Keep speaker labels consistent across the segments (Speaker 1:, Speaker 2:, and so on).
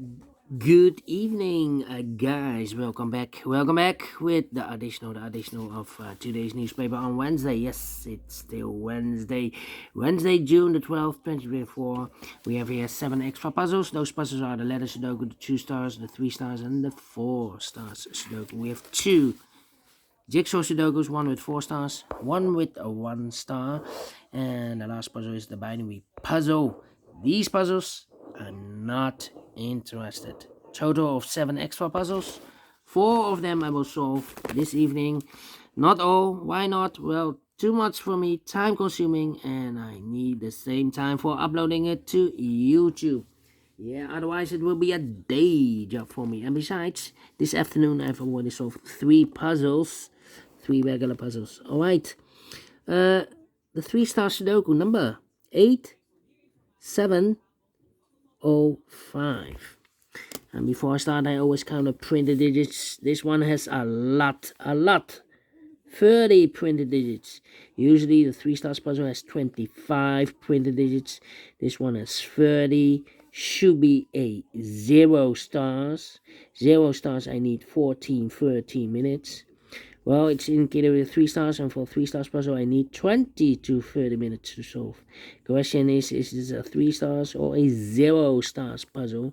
Speaker 1: Good evening, guys. Welcome back. Welcome back with the additional of today's newspaper on Wednesday. Yes, it's still Wednesday, June the 12th, 2024. We have here 7 extra puzzles. Those puzzles are the letter Sudoku, the 2 stars, the 3 stars, and the 4 stars Sudoku. We have 2 jigsaw Sudokus, one with 4 stars, one with a 1 star, and the last puzzle is the binary puzzle. These puzzles are not interested. Total of 7 extra puzzles. 4 of them I will solve this evening. Not all. Why not? Well, too much for me, time consuming, and I need the same time for uploading it to YouTube. Yeah, otherwise it will be a day job for me. And besides, this afternoon I've already solved 3 puzzles. 3 regular puzzles. Alright. The 3 star Sudoku number 8705. And before I start, I always count the printed digits. This one has a lot. 30 printed digits. Usually the 3 stars puzzle has 25 printed digits. This one has 30. Should be a 0 stars. 0 stars, I need 13 minutes. Well, it's indicated with 3 stars, and for 3 stars puzzle, I need 20 to 30 minutes to solve. Question is this a 3 stars or a 0 stars puzzle?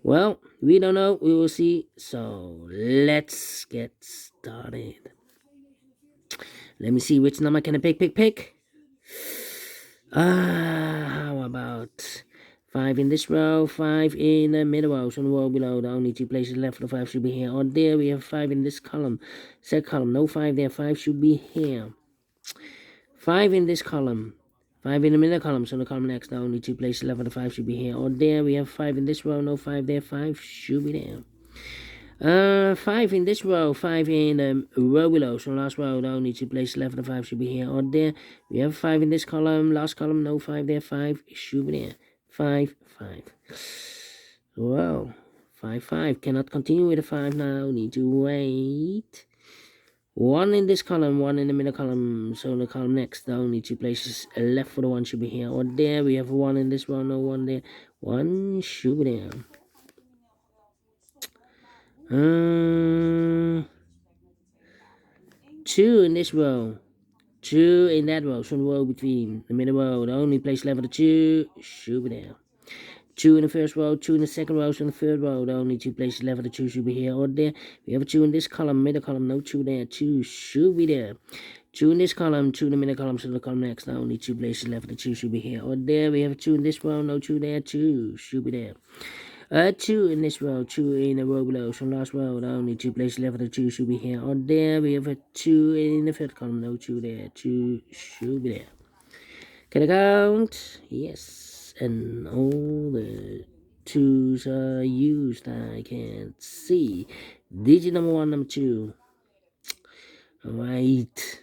Speaker 1: Well, we don't know. We will see. So, let's get started. Let me see which number can I pick. How about 5 in this row, 5 in the middle row, so the row below, the only 2 places left for the 5 should be here or there. We have 5 in this column, second column, no 5 there, 5 should be here. 5 in this column, 5 in the middle column, so the column next, the only 2 places left for the 5 should be here or there. We have 5 in this row, no 5 there, 5 should be there. 5 in this row, 5 in the row below, so last row, the only 2 places left for the 5 should be here or there. We have 5 in this column, last column, no 5 there, 5 should be there. 5. Well, 5. Cannot continue with the 5 now. Need to wait. 1 in this column, 1 in the middle column. So the column next, the only 2 places left for the 1 should be here or there. We have 1 in this row, no 1 there. 1 should be there. 2 in this row. 2 in that row, so the row between the middle row, the only place left for the 2 should be there. 2 in the first row, 2 in the second row, so in the third row, the only 2 places left for the 2 should be here or there. We have a 2 in this column, middle column, no 2 there, 2 should be there. 2 in this column, 2 in the middle column, so the column next, the only 2 places left for the 2 should be here or there. We have a 2 in this row, no 2 there, 2 should be there. 2 in this row, 2 in the row below, so last row, the only 2 places left for the 2 should be here or there. We have a 2 in the third column, no 2 there, 2 should be there. Can I count? Yes. And all the 2s are used. I can't see. Digit number 1, number 2. Alright.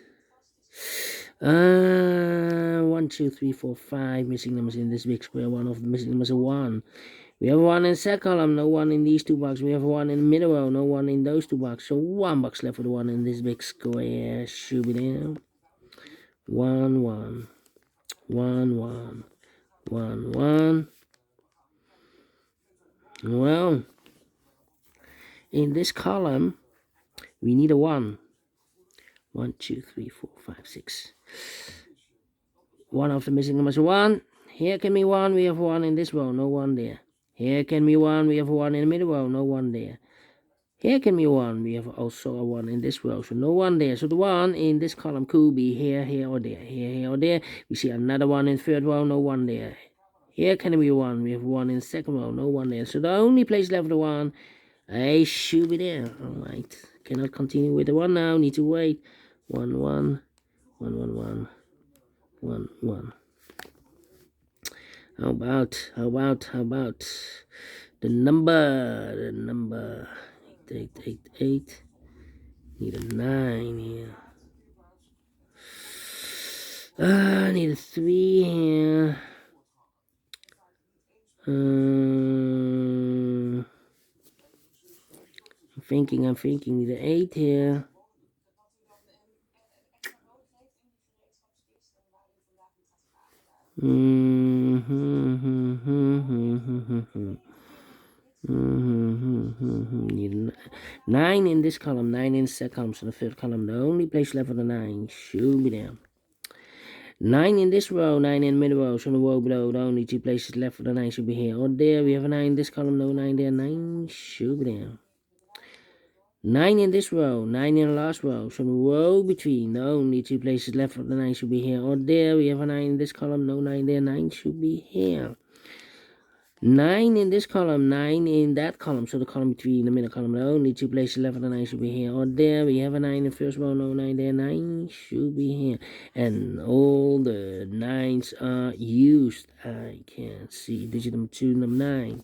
Speaker 1: 1, 2, 3, 4, 5 missing numbers in this big square. One of the missing numbers are 1. We have 1 in the second column, no 1 in these 2 boxes. We have 1 in the middle row, no 1 in those 2 boxes. So 1 box left for the 1 in this big square. Should be there. 1, 1. 1, 1. 1, 1. Well, in this column, we need a 1. 1, 2, 3, 4, 5, 6. One of the missing numbers is 1. Here can be 1. We have 1 in this row, no 1 there. Here can be 1. We have 1 in the middle row, no 1 there. Here can be 1. We have also a 1 in this row, so no 1 there. So the 1 in this column could be here, or there. Here, or there. We see another 1 in the third row, no 1 there. Here can be 1. We have 1 in the second row, no 1 there. So the only place left for the 1, I should be there. Alright. Cannot continue with the 1 now. Need to wait. 1, 1. 1, 1, 1. 1, 1. How about the number 8. Need a 9 here. Need a 3 here. I'm thinking, need an 8 here. Need 9 in this column, 9 in the second column, so the fifth column, the only place left for the 9 should be there. 9 in this row, 9 in the middle row, so the row below, the only 2 places left for the 9 should be here or there. We have a 9 in this column, no 9 there, 9 should be there. 9 in this row, 9 in the last row, so the row between, the only 2 places left for the 9 should be here or there. We have a 9 in this column, no 9 there, 9 should be here. 9 in this column, 9 in that column, so the column between the middle column, the only 2 places left for the 9 should be here or there. We have a 9 in the first row, no 9 there, 9 should be here. And all the 9s are used. I can't see digit number 2, number 9.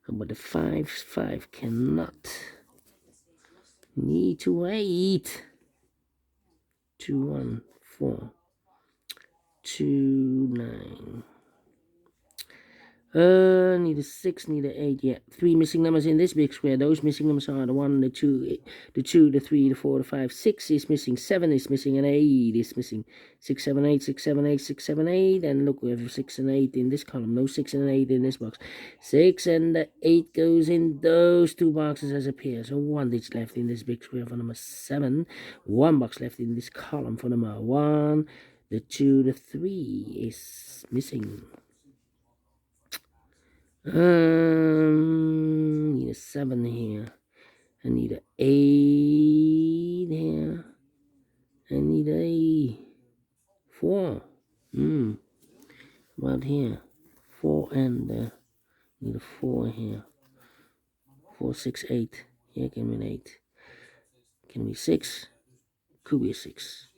Speaker 1: But the 5 cannot. Need to wait. 2, 1, 4, 2, 9. Need a 6, need a 8, yeah. 3 missing numbers in this big square. Those missing numbers are the 1, the 2, the 3, the 4, the 5. 6 is missing, 7 is missing, and 8 is missing. 6, 7, 8, 6, 7, 8, 6, 7, 8. And look, we have 6 and 8 in this column. No 6 and 8 in this box. 6 and the 8 goes in those 2 boxes as a pair. So 1 digit left in this big square for number 7. 1 box left in this column for number 1. The 2, the 3 is missing. Need a 7 here. I need a 8 here. I need a 4. About here. 4 and need a 4 here. 4, 6, 8. Here can be an 8. Can be 6. Could be a 6.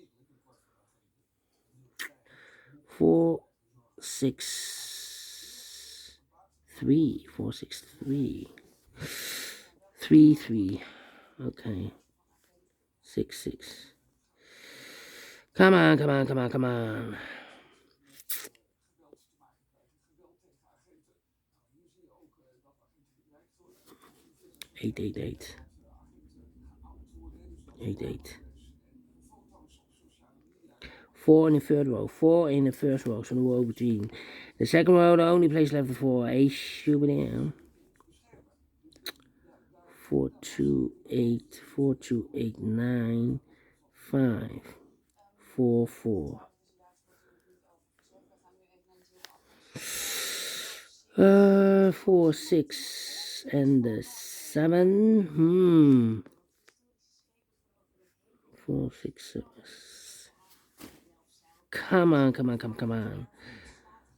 Speaker 1: 4, 6. 3, 4, 6, 3. 3, 3. Okay. 6, 6. Come on, come on, come on, come on. 8, 8, 8. 8, 8. 4 in the third row, 4 in the first row, so the row between. The second row, the only place left for 8 should be there. 4, 2, 8, 4, 2, 8, 9, 5, 4, 4. 4, 6, and the 7. 4, 6, 7. Come on, come on, come on.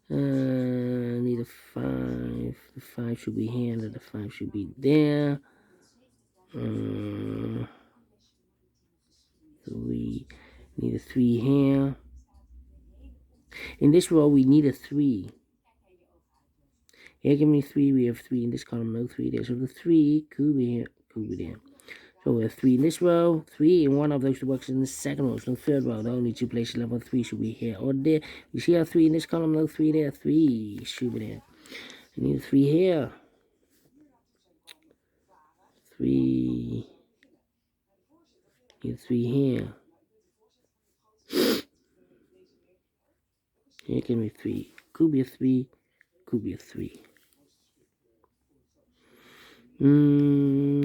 Speaker 1: Need a 5. The 5 should be here, and the 5 should be there. 3. Need a 3 here. In this row, we need a 3. Here, give me 3. We have 3 in this column, no 3 there. So the 3 could be here, could be there. So we have 3 in this row, 3 in one of those 2 boxes in the second row. So the third row, the only 2 places left for 3 should be here or there. You see how 3 in this column, no 3 there. 3 should be there. I need a 3 here. 3. Need a 3 here. Here can be 3. Could be a 3. Could be a 3.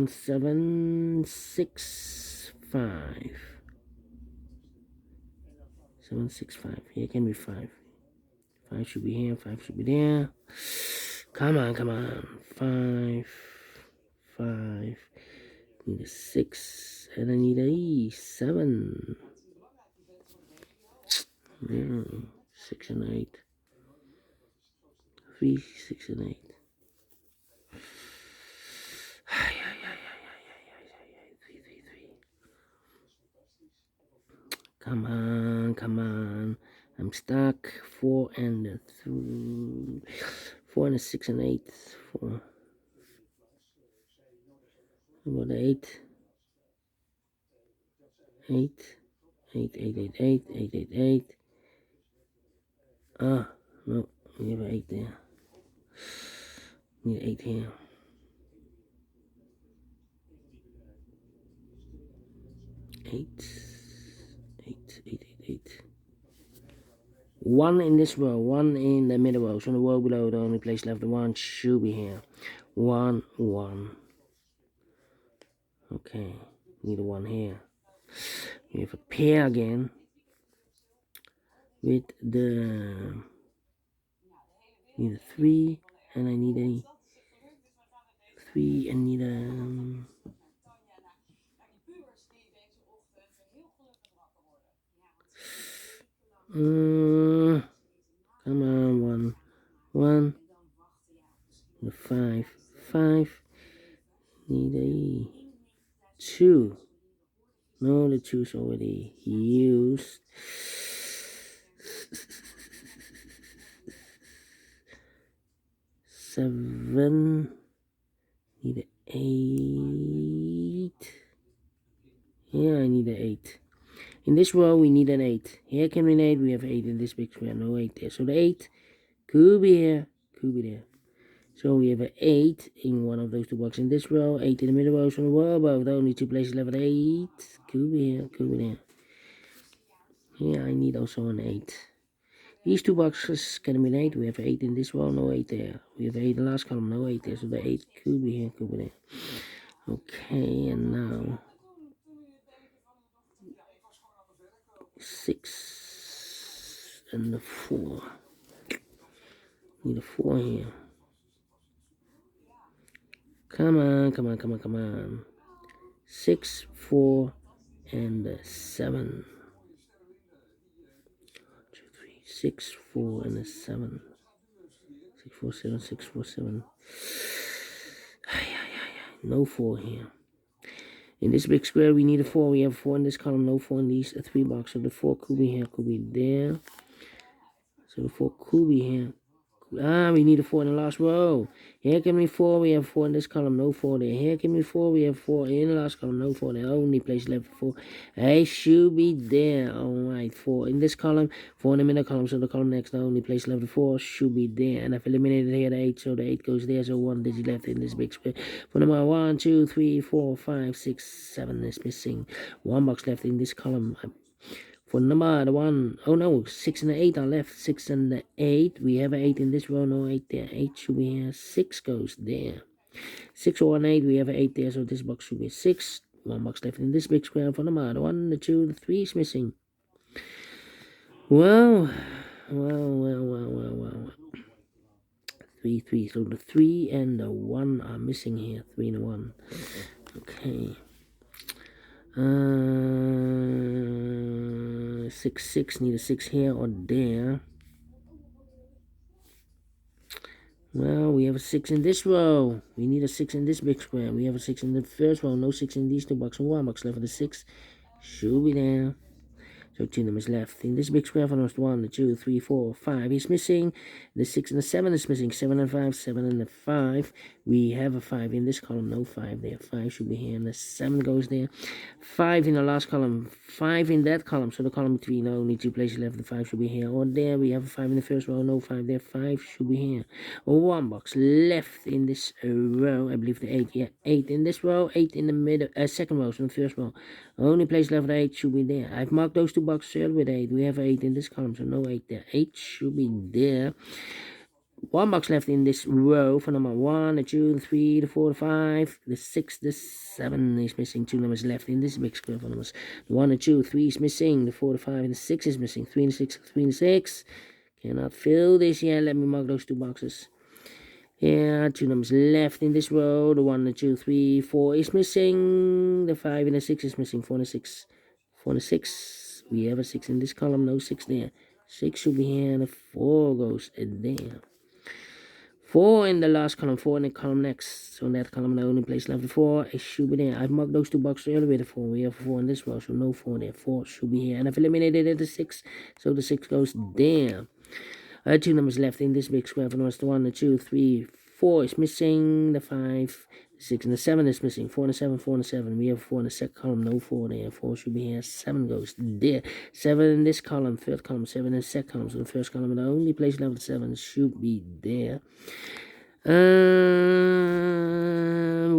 Speaker 1: 7, 6, 5. 7, 6, 5. Here can be 5. 5 should be here. 5 should be there. Come on, come on. 5. 5. Need a 6. And I need a 7. 6 and 8. 3, 6 and 8. 3, 3, 3. Come on, come on. I'm stuck. 4 and a 3. 4 and a 6 and 8. 4. About 8. 8. 8, 8, 8, 8, 8, 8, 8. Ah, no, we have 8 there. Need 8 here. 8, 8, 8, 8, 8. 1 in this row, 1 in the middle row. So the row below, the only place left, the 1 should be here. 1, 1. Okay, need a 1 here. We have a pair again with the need a 3, and I need a 3 and need a come on, 1, 1, the 5, 5, need a 2. No, the 2's already used. 7, need an 8. Yeah, I need an 8. In this row, we need an 8. Here can be an 8. We have 8 in this big square. No 8 there. So the 8 could be here, could be there. So we have an 8 in one of those two boxes. In this row, 8 in the middle row. So the row above, the only two places left, 8. Could be here, could be there. Here, I need also an 8. These two boxes can be an 8. We have 8 in this row, no 8 there. We have 8 in the last column, no 8 there. So the 8 could be here, could be there. Okay, and now 6 and the 4. Need a 4 here. Come on, come on, come on, come on. 6, 4, and 7. 2, 3, 6, 4, and 7. 6, 4, 7, 6, 4, 7. No 4 here. In this big square, we need a 4. We have 4 in this column, no 4 in these 3 boxes. So the 4 could be here, could be there. So the 4 could be here. We need a 4 in the last row. Here can be 4, we have 4 in this column, no 4 there. Here can be 4, we have 4 in the last column, no 4 there. Only place left for 4. It should be there. Alright, 4 in this column, 4 in the middle column, so the column next, the only place left for 4 should be there. And I've eliminated here the 8, so the 8 goes there, so 1 digit left in this big square. For number 1, 2, 3, 4, 5, 6, 7 is missing. 1 box left in this column. For number the 1, oh no, 6 and the 8 are left. 6 and the 8, we have an 8 in this row, no 8 there. 8 should be here, 6 goes there. 6 or 1, 8, we have an 8 there, so this box should be 6. 1 box left in this big square. For number the 1, the 2, the 3 is missing. Well. 3, 3, so the 3 and the 1 are missing here. 3 and the 1. Okay. 6, 6, need a 6 here or there. Well, we have a 6 in this row. We need a 6 in this big square. We have a 6 in the first row. No 6 in these two boxes. 1 box left for the 6. Should be there. So 2 numbers left. In this big square, for numbers 1, 2, 3, 4, 5 is missing. The 6 and the 7 is missing. 7 and 5, 7 and the 5. We have a 5 in this column. No 5 there. 5 should be here. And the 7 goes there. 5 in the last column. 5 in that column. So the column between only 2 places left. The 5 should be here. Or there. We have a 5 in the first row. No 5 there. 5 should be here. 1 box left in this row. I believe the 8. Yeah, 8 in this row. 8 in the middle. Second row. So the first row. Only place left 8 should be there. I've marked those two boxes earlier with 8. We have 8 in this column, so no 8 there. 8 should be there. 1 box left in this row for number 1, the 2, the 3, the 4, the 5, the 6, the 7 is missing. 2 numbers left in this big square for numbers. The 1, the 2, 3 is missing. The 4, the 5, and the 6 is missing. 3 and 6, 3 and 6. Cannot fill this yet. Let me mark those two boxes. Yeah, 2 numbers left in this row. The 1, the 2, 3, 4 is missing. The 5 and the 6 is missing. 4 and the 6. 4 and the 6. We have a 6 in this column. No 6 there. 6 should be here. And the 4 goes there. 4 in the last column. 4 in the column next. So in that column, the only place left the 4. It should be there. I've marked those two boxes earlier with the 4. We have 4 in this row. So no 4 there. 4 should be here. And I've eliminated the 6. So the 6 goes there. 2 numbers left in this big square for numbers. The 1, the 2, 3, 4 is missing. The 5, the 6, and the 7 is missing. 4 and the 7, 4 and the 7. We have 4 in the second column. No 4 there. 4 should be here. 7 goes there. 7 in this column. Third column. 7 in the second column. So the first column, the only place left 7 should be there. 1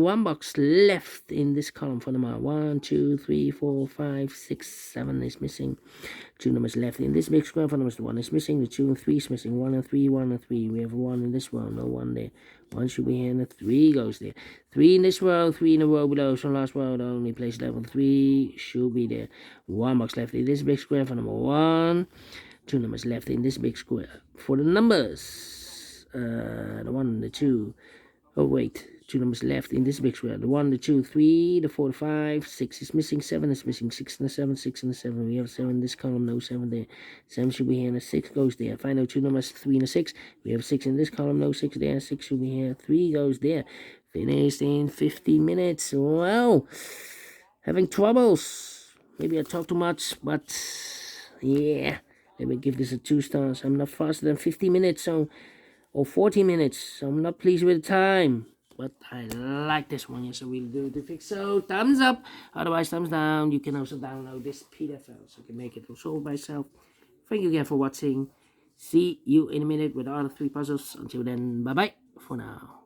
Speaker 1: one box left in this column for number 1, 2, 3, 4, 5, 6, 7 is missing. 2 numbers left in this big square for numbers. The 1 is missing, the 2 and 3 is missing. 1 and 3, 1 and 3. We have a 1 in this row, no 1 there. 1 should be here, and the 3 goes there. 3 in this row, 3 in the row below. So last row, the only place level 3 should be there. 1 box left in this big square for number 1. 2 numbers left in this big square for the numbers. The 1, the 2. Oh wait, 2 numbers left in this big square. The 1, the 2, 3, the 4, the 5, 6 is missing, 7 is missing, 6 and the 7, 6 and the 7. We have 7 in this column, no 7 there. 7 should be here, and the 6 goes there. Find out 2 numbers, 3 and a 6. We have 6 in this column, no 6 there. 6 should be here, 3 goes there. Finished in 50 minutes. Wow, having troubles. Maybe I talk too much, but yeah. Let me give this a 2 stars. I'm not faster than 50 minutes, or 40 minutes. So I'm not pleased with the time. But I like this one. Yes, I really do. To fix so, thumbs up. Otherwise, thumbs down. You can also download this PDF file so you can make it solve by yourself. Thank you again for watching. See you in a minute with the other 3 puzzles. Until then, bye-bye for now.